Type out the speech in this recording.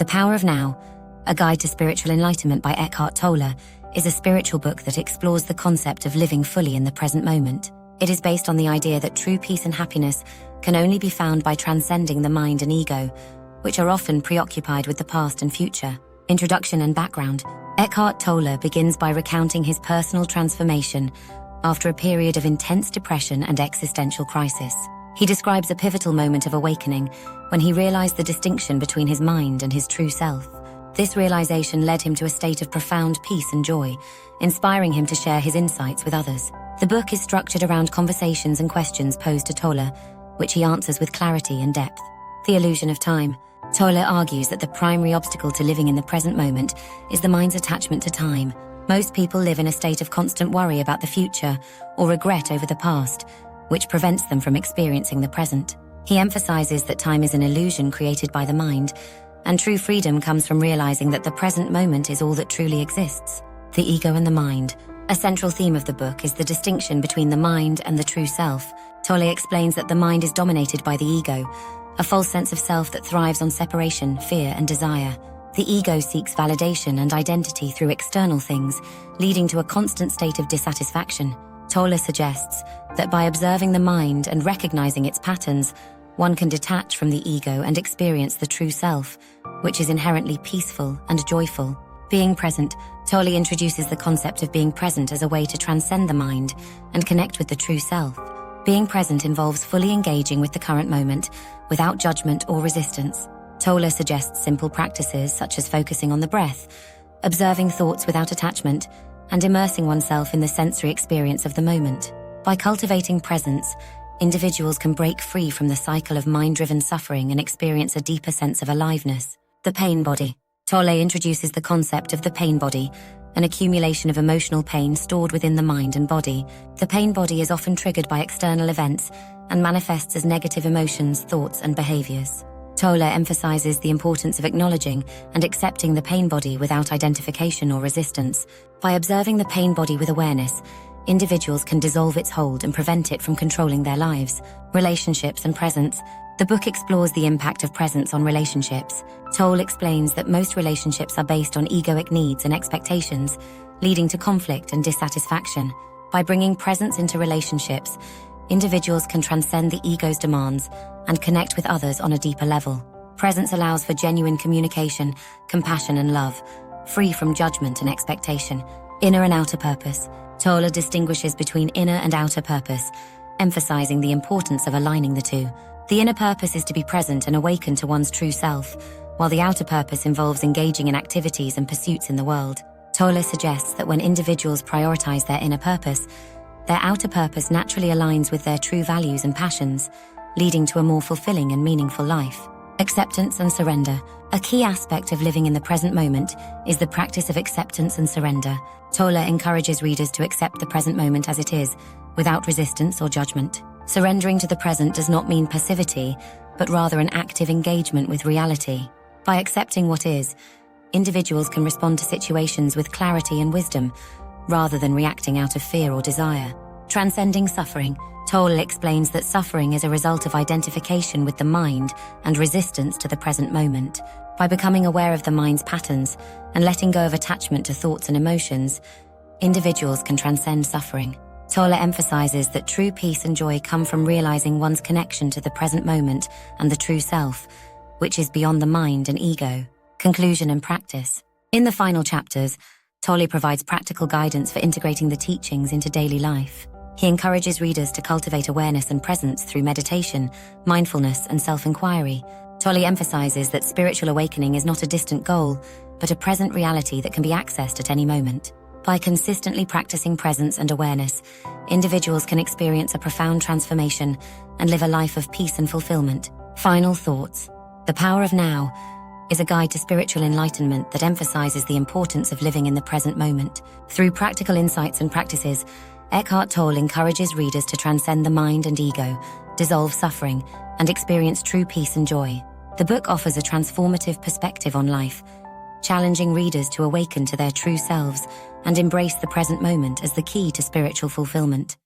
The Power of Now, A Guide to Spiritual Enlightenment by Eckhart Tolle, is a spiritual book that explores the concept of living fully in the present moment. It is based on the idea that true peace and happiness can only be found by transcending the mind and ego, which are often preoccupied with the past and future. Introduction and background. Eckhart Tolle begins by recounting his personal transformation after a period of intense depression and existential crisis. He describes a pivotal moment of awakening when he realized the distinction between his mind and his true self. This realization led him to a state of profound peace and joy, inspiring him to share his insights with others. The book is structured around conversations and questions posed to Tolle, which he answers with clarity and depth. The illusion of time. Tolle argues that the primary obstacle to living in the present moment is the mind's attachment to time. Most people live in a state of constant worry about the future or regret over the past, which prevents them from experiencing the present. He emphasizes that time is an illusion created by the mind, and true freedom comes from realizing that the present moment is all that truly exists. The ego and the mind. A central theme of the book is the distinction between the mind and the true self. Tolle explains that the mind is dominated by the ego, a false sense of self that thrives on separation, fear, and desire. The ego seeks validation and identity through external things, leading to a constant state of dissatisfaction. Tolle suggests that by observing the mind and recognizing its patterns, one can detach from the ego and experience the true self, which is inherently peaceful and joyful. Being present. Tolle introduces the concept of being present as a way to transcend the mind and connect with the true self. Being present involves fully engaging with the current moment without judgment or resistance. Tolle suggests simple practices such as focusing on the breath, observing thoughts without attachment, and immersing oneself in the sensory experience of the moment. By cultivating presence, individuals can break free from the cycle of mind-driven suffering and experience a deeper sense of aliveness. The pain body. Tolle introduces the concept of the pain body, an accumulation of emotional pain stored within the mind and body. The pain body is often triggered by external events and manifests as negative emotions, thoughts, and behaviors. Tolle emphasizes the importance of acknowledging and accepting the pain body without identification or resistance. By observing the pain body with awareness, individuals can dissolve its hold and prevent it from controlling their lives. Relationships and presence. The book explores the impact of presence on relationships. Tolle explains that most relationships are based on egoic needs and expectations, leading to conflict and dissatisfaction. By bringing presence into relationships, individuals can transcend the ego's demands and connect with others on a deeper level. Presence allows for genuine communication, compassion, and love, free from judgment and expectation. Inner and outer purpose. Tolle distinguishes between inner and outer purpose, emphasizing the importance of aligning the two. The inner purpose is to be present and awaken to one's true self, while the outer purpose involves engaging in activities and pursuits in the world. Tolle suggests that when individuals prioritize their inner purpose, their outer purpose naturally aligns with their true values and passions, leading to a more fulfilling and meaningful life. Acceptance and surrender. A key aspect of living in the present moment is the practice of acceptance and surrender. Tolle encourages readers to accept the present moment as it is, without resistance or judgment. Surrendering to the present does not mean passivity, but rather an active engagement with reality. By accepting what is, individuals can respond to situations with clarity and wisdom, rather than reacting out of fear or desire. Transcending suffering. Tolle explains that suffering is a result of identification with the mind and resistance to the present moment. By becoming aware of the mind's patterns and letting go of attachment to thoughts and emotions, individuals can transcend suffering. Tolle emphasizes that true peace and joy come from realizing one's connection to the present moment and the true self, which is beyond the mind and ego. Conclusion and practice. In the final chapters, Tolle provides practical guidance for integrating the teachings into daily life. He encourages readers to cultivate awareness and presence through meditation, mindfulness, and self-inquiry. Tolle emphasizes that spiritual awakening is not a distant goal, but a present reality that can be accessed at any moment. By consistently practicing presence and awareness, individuals can experience a profound transformation and live a life of peace and fulfillment. Final thoughts. The Power of Now is a guide to spiritual enlightenment that emphasizes the importance of living in the present moment. Through practical insights and practices, Eckhart Tolle encourages readers to transcend the mind and ego, dissolve suffering, and experience true peace and joy. The book offers a transformative perspective on life, challenging readers to awaken to their true selves and embrace the present moment as the key to spiritual fulfillment.